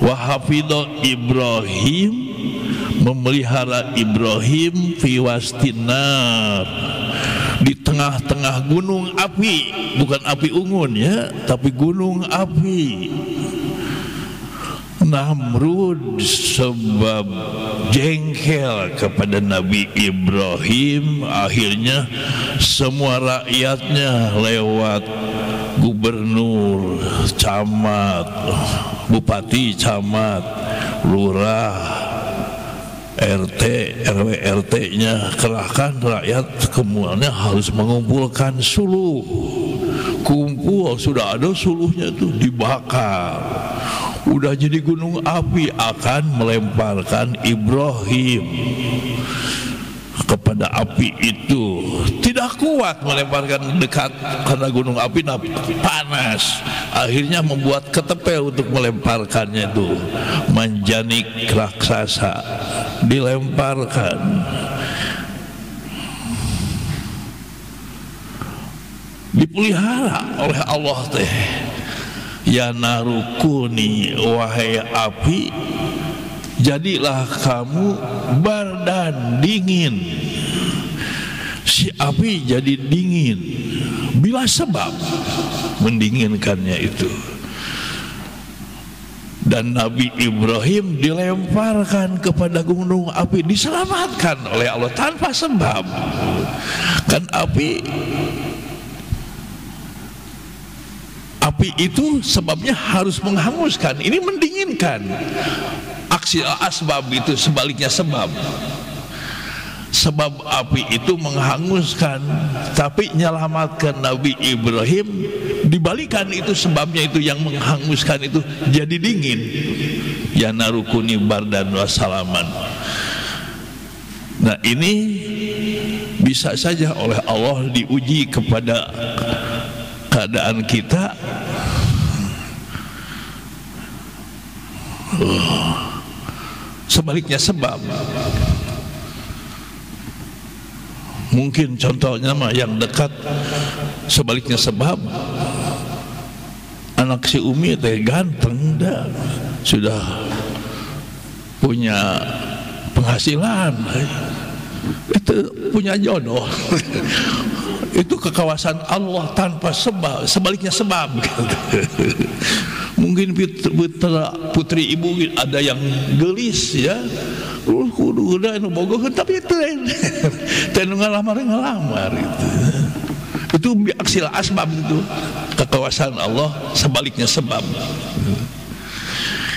Wahafidho Ibrahim, memelihara Ibrahim fi wastinar, di tengah-tengah gunung api, bukan api unggun, ya, tapi gunung api. Namrud sebab jengkel kepada Nabi Ibrahim, akhirnya semua rakyatnya lewat gubernur, camat, bupati, camat, lurah, RT, RW, RT-nya kerahkan rakyat, semuanya harus mengumpulkan suluh. Kumpul, sudah ada suluhnya tuh, dibakar. Udah jadi gunung api, akan melemparkan Ibrahim kepada api itu. Tidak kuat melemparkan dekat, karena gunung api panas. Akhirnya membuat ketepel untuk melemparkannya itu. Manjanik raksasa dilemparkan. Dipelihara oleh Allah teh. Ya narukuni, wahai api, jadilah kamu bardan, dingin. Si api jadi dingin bila sebab, mendinginkannya itu. Dan Nabi Ibrahim dilemparkan kepada gunung api, diselamatkan oleh Allah tanpa sebab. Kan api Api itu sebabnya harus menghanguskan, ini mendinginkan. Aksi asbab itu sebaliknya sebab. Sebab api itu menghanguskan, tapi menyelamatkan Nabi Ibrahim. Dibalikan itu sebabnya itu yang menghanguskan itu jadi dingin. Ya narukuni bardan wa salaman. Nah ini bisa saja oleh Allah diuji kepada keadaan kita. Sebaliknya sebab. Mungkin contohnya mah yang dekat, sebaliknya sebab anak si Umi teh ganteng dah, sudah punya penghasilan, itu punya jodoh. Itu kekawasan Allah tanpa sebab, sebaliknya sebab. Mungkin putri ibu ada yang gelis ya, kudu udah anu bogoh tapi tren ngalamar itu aksil asbab, itu kekawasan Allah sebaliknya sebab.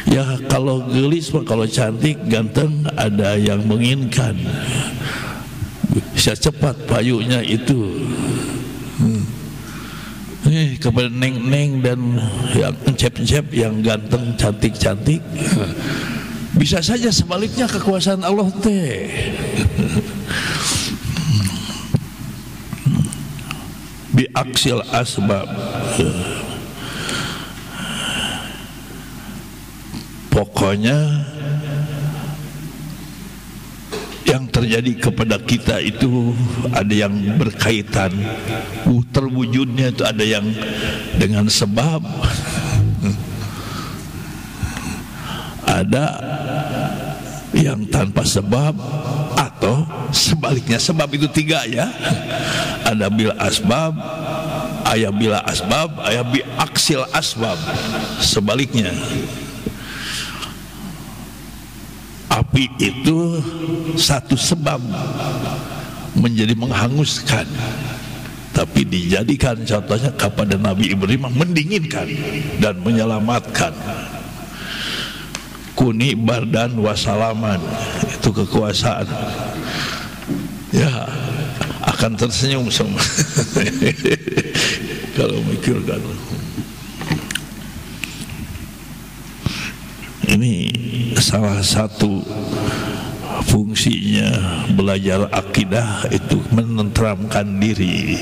Ya kalau gelis, kalau cantik ganteng ada yang menginginkan, bisa cepat payunya itu. Kepada neng-neng dan yang encep-encep, yang ganteng, cantik-cantik. Bisa saja sebaliknya kekuasaan Allah teh. Biaksil asbab. Pokoknya yang terjadi kepada kita itu ada yang berkaitan, terwujudnya itu ada yang dengan sebab, ada yang tanpa sebab, atau sebaliknya sebab. Itu tiga ya, ada bil asbab, ayat bila asbab, ayat bi aksil asbab, sebaliknya. Api itu satu sebab menjadi menghanguskan, tapi dijadikan contohnya kepada Nabi Ibrahim mendinginkan dan menyelamatkan. Kuni bardan wasalaman, itu kekuasaan. Ya akan tersenyum semua kalau mikirkan. Ini salah satu fungsinya belajar akidah, itu menenteramkan diri.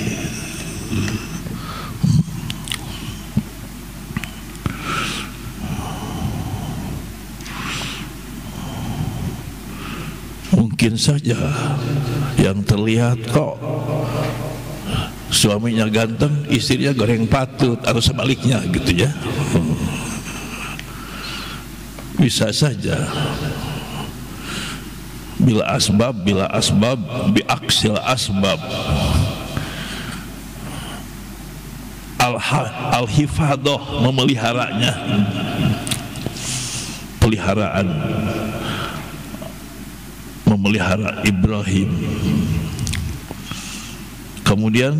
Mungkin saja yang terlihat kok suaminya ganteng, istrinya goreng patut, atau sebaliknya gitu ya. Bisa saja. Bila asbab biaksil asbab. Al-hifadoh, memeliharanya, peliharaan, memelihara Ibrahim. Kemudian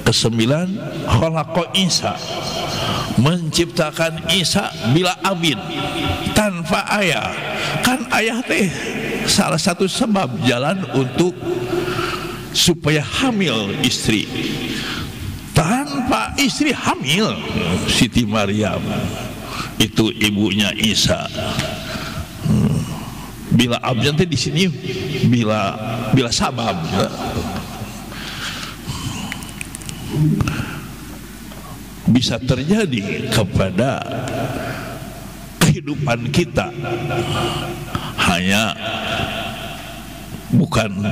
kesembilan, khalaqa Isa, menciptakan Isa bila abid, tanpa ayah. Kan ayah teh salah satu sebab jalan untuk supaya hamil istri. Tanpa istri hamil Siti Maryam, itu ibunya Isa. Bila abid teh di sini bila sabab. Bisa terjadi kepada kehidupan kita, hanya bukan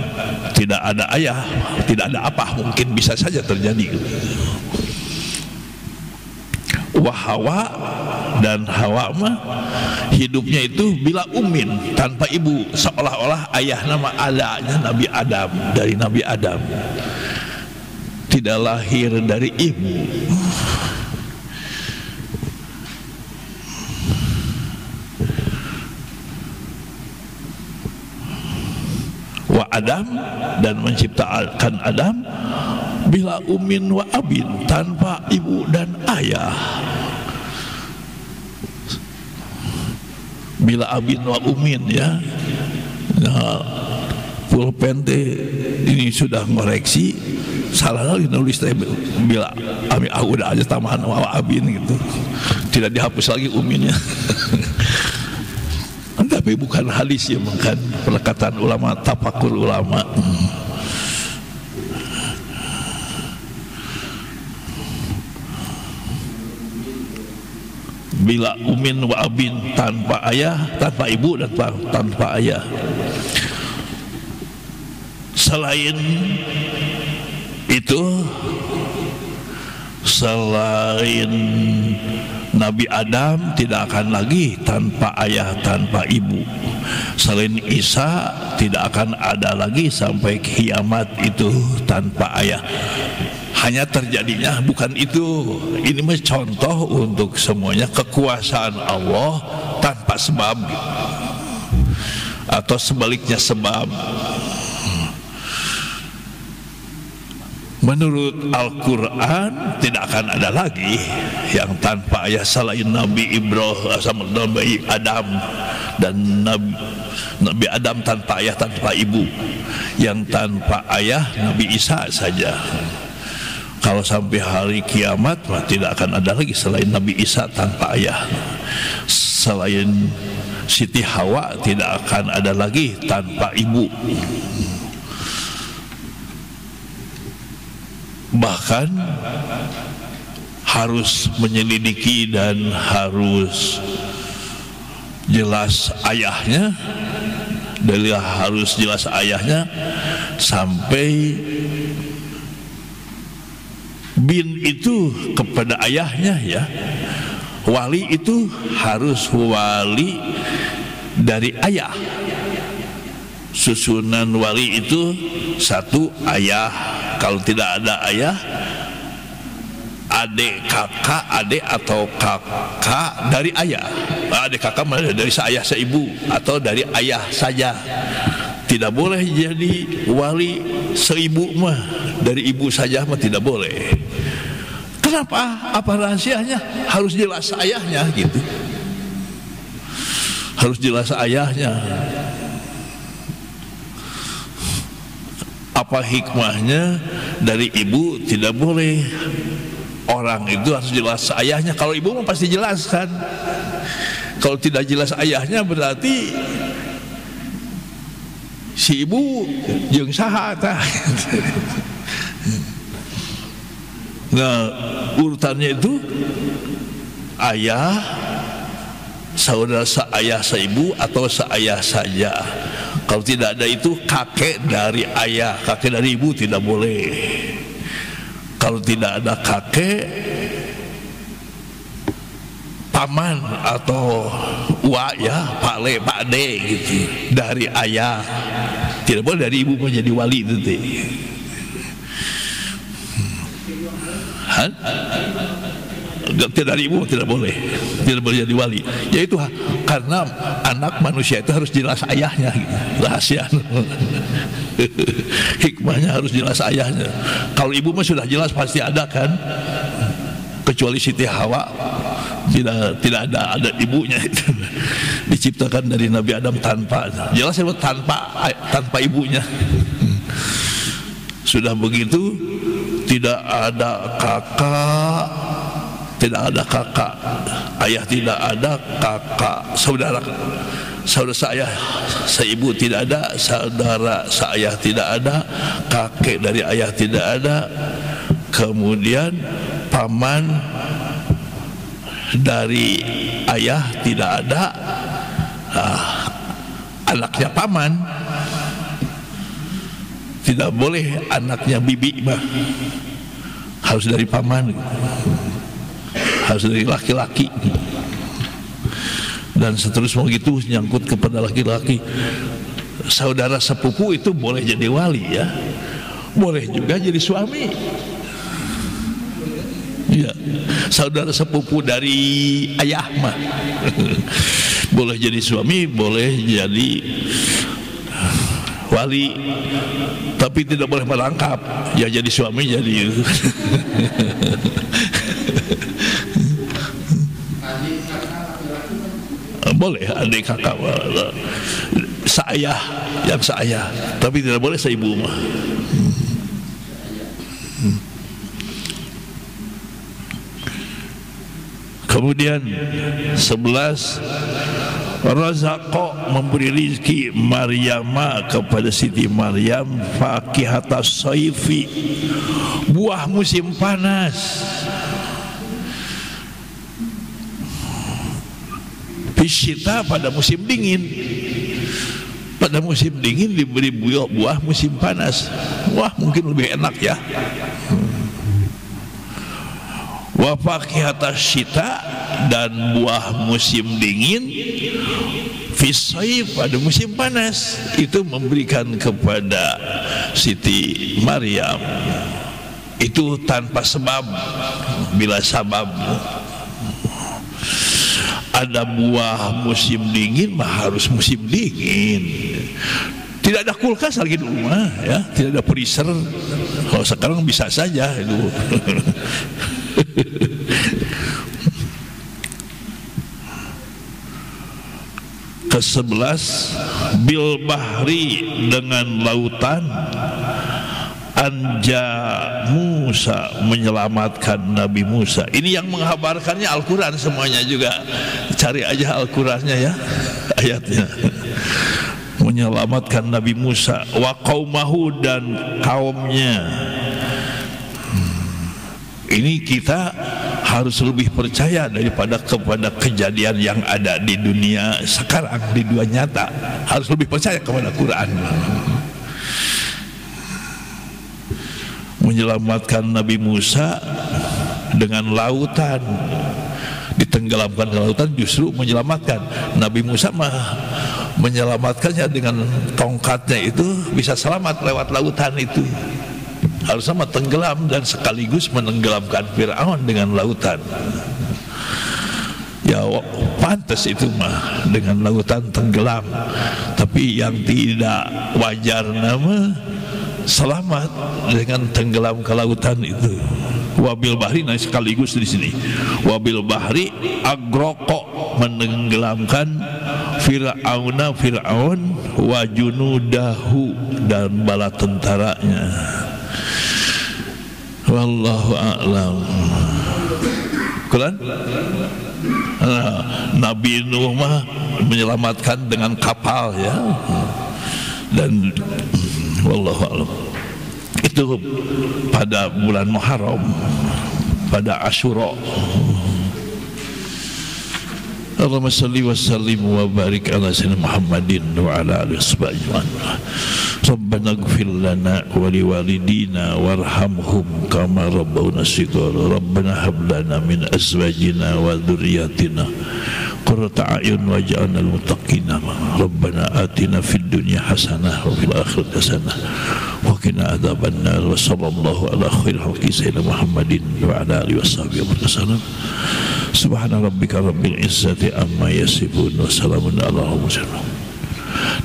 tidak ada ayah, tidak ada apa, mungkin bisa saja terjadi. Hawa dan Hawa mah hidupnya itu bila umin, tanpa ibu, seolah-olah ayah nama adanya Nabi Adam, dari Nabi Adam, tidak lahir dari ibu. Wa Adam, dan menciptakan Adam bila umin wa abin, tanpa ibu dan ayah. Bila abin wa umin, ya. Nah, pulpen ini sudah ngoreksi, salah lagi nulis bila abi udah aja tambahan wa abin gitu, tidak dihapus lagi uminnya. Tapi bukan hadis ya, bukan perkataan ulama, tafakur ulama. Bila umin wa abin, tanpa ayah, tanpa ibu dan tanpa ayah. Selain itu, selain Nabi Adam tidak akan lagi tanpa ayah, tanpa ibu. Selain Isa tidak akan ada lagi sampai kiamat itu tanpa ayah. Hanya terjadinya bukan itu. Ini contoh untuk semuanya, kekuasaan Allah tanpa sebab, atau sebaliknya sebab. Menurut Al-Quran tidak akan ada lagi yang tanpa ayah selain Nabi Ibrahim sama Nabi Adam, dan Nabi Adam tanpa ayah, tanpa ibu. Yang tanpa ayah Nabi Isa saja. Kalau sampai hari kiamat tidak akan ada lagi selain Nabi Isa tanpa ayah. Selain Siti Hawa tidak akan ada lagi tanpa ibu. Bahkan harus menyelidiki dan harus jelas ayahnya, dalil harus jelas ayahnya, sampai bin itu kepada ayahnya, ya. Wali itu harus wali dari ayah. Susunan wali itu satu, ayah. Kalau tidak ada ayah, adik kakak, adik atau kakak dari ayah. Adik kakak dari seayah seibu atau dari ayah saja. Tidak boleh jadi wali seibu mah, dari ibu saja mah tidak boleh. Kenapa? Apa rahasianya? Harus jelas ayahnya gitu. Harus jelas ayahnya. Apa hikmahnya dari ibu tidak boleh? Orang itu harus jelas ayahnya. Kalau ibu mah pasti jelas kan. Kalau tidak jelas ayahnya berarti si ibu jeung saha tah. Nah, urutannya itu ayah, saudara seayah seibu atau seayah saja. Kalau tidak ada itu kakek dari ayah, kakek dari ibu tidak boleh. Kalau tidak ada kakek, paman atau wa, ya, pak le, pak de gitu, dari ayah. Tidak boleh dari ibu menjadi wali itu. Tidak dari ibu tidak boleh jadi wali. Yaitu karena anak manusia itu harus jelas ayahnya gitu. Rahasia. Hikmahnya harus jelas ayahnya. Kalau ibu mah sudah jelas pasti ada kan. Kecuali Siti Hawa tidak ada ibunya itu. Diciptakan dari Nabi Adam tanpa jelas tanpa ibunya. Sudah begitu tidak ada kakak, ayah tidak ada, kakak, saudara seayah seibu tidak ada, saudara seayah tidak ada, kakek dari ayah tidak ada, kemudian paman dari ayah tidak ada, anaknya paman. Tidak boleh anaknya bibi mah, harus dari paman, harus dari laki-laki, dan seterusnya begitu nyangkut kepada laki-laki. Saudara sepupu itu boleh jadi wali, ya, boleh juga jadi suami, ya. Saudara sepupu dari ayah mah boleh jadi suami, boleh jadi wali, tapi tidak boleh merangkap. Ya jadi suami jadi. Boleh adik kakak, seayah, yang seayah, tapi tidak boleh seibu mah. Kemudian 11, razaqo, memberi rizki Maryama kepada Siti Maryam fakihata saifi, buah musim panas. Fisyita, pada musim dingin. Pada musim dingin diberi buah musim panas. Wah, mungkin lebih enak ya. Wa fakihata syita, dan buah musim dingin fisayf, pada musim panas. Itu memberikan kepada Siti Maryam. Itu tanpa sebab. Bila sabab, ada buah musim dingin mah harus musim dingin. Tidak ada kulkas lagi di rumah ya, tidak ada freezer. Kalau sekarang bisa saja itu. Ke-11, bil bahri, dengan lautan. Anja Musa, menyelamatkan Nabi Musa. Ini yang menghabarkannya Al-Quran semuanya juga. Cari aja Al-Qurannya ya, ayatnya. Menyelamatkan Nabi Musa. Wa qaumahu, dan kaumnya. Ini kita harus lebih percaya daripada kepada kejadian yang ada di dunia sekarang, di dunia nyata. Harus lebih percaya kepada Quran. Menyelamatkan Nabi Musa dengan lautan, ditenggelamkan ke lautan, justru menyelamatkan. Nabi Musa mah menyelamatkannya dengan tongkatnya itu bisa selamat lewat lautan itu. Harus sama tenggelam dan sekaligus menenggelamkan Fir'aun dengan lautan. Ya pantas itu mah dengan lautan tenggelam. Tapi yang tidak wajar nama selamat dengan tenggelam ke lautan itu. Wabil bahri, nah sekaligus di sini. Wabil bahri agroko, menenggelamkan Fir'aun wa junudahu, dan bala tentaranya. Wallahu a'lam. Quran? Nabi Nuh mah menyelamatkan dengan kapal ya. Dan wallahu a'lam. Itu pada bulan Muharram, pada Asyura. Allahumma salli wa sallim wa barik ala sayyidina Muhammadin wa ala alihi washabbihi. Rabbana ighfir lana wa liwalidina warhamhum kama rabbawna shighara. Rabbana hab lana min azwajina wa dhurriyyatina qurrata a'yun waj'alna lil muttaqina. Rabbana atina fid dunya hasanah wa fil akhirati hasanah wa qina adzabannar. Wa sallallahu ala khairil khalqi sayyidina Muhammadin wa ala alihi washabbihi wasallam. Subhana rabbika rabbil izzati amma yasifun wa salamun ala mursalin.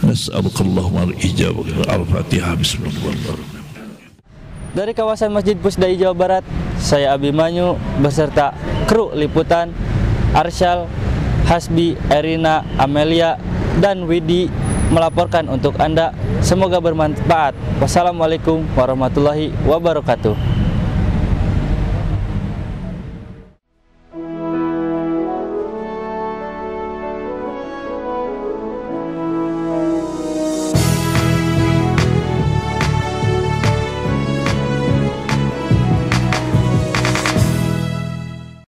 Nas'alukallahumma al-ijabah. Al-Fatihah. Bismillahirrahmanirrahim. Dari kawasan Masjid Pusdai Jawa Barat, saya Abimanyu beserta kru liputan Arsyal, Hasbi, Erina, Amelia, dan Widi melaporkan untuk Anda. Semoga bermanfaat. Wassalamualaikum warahmatullahi wabarakatuh.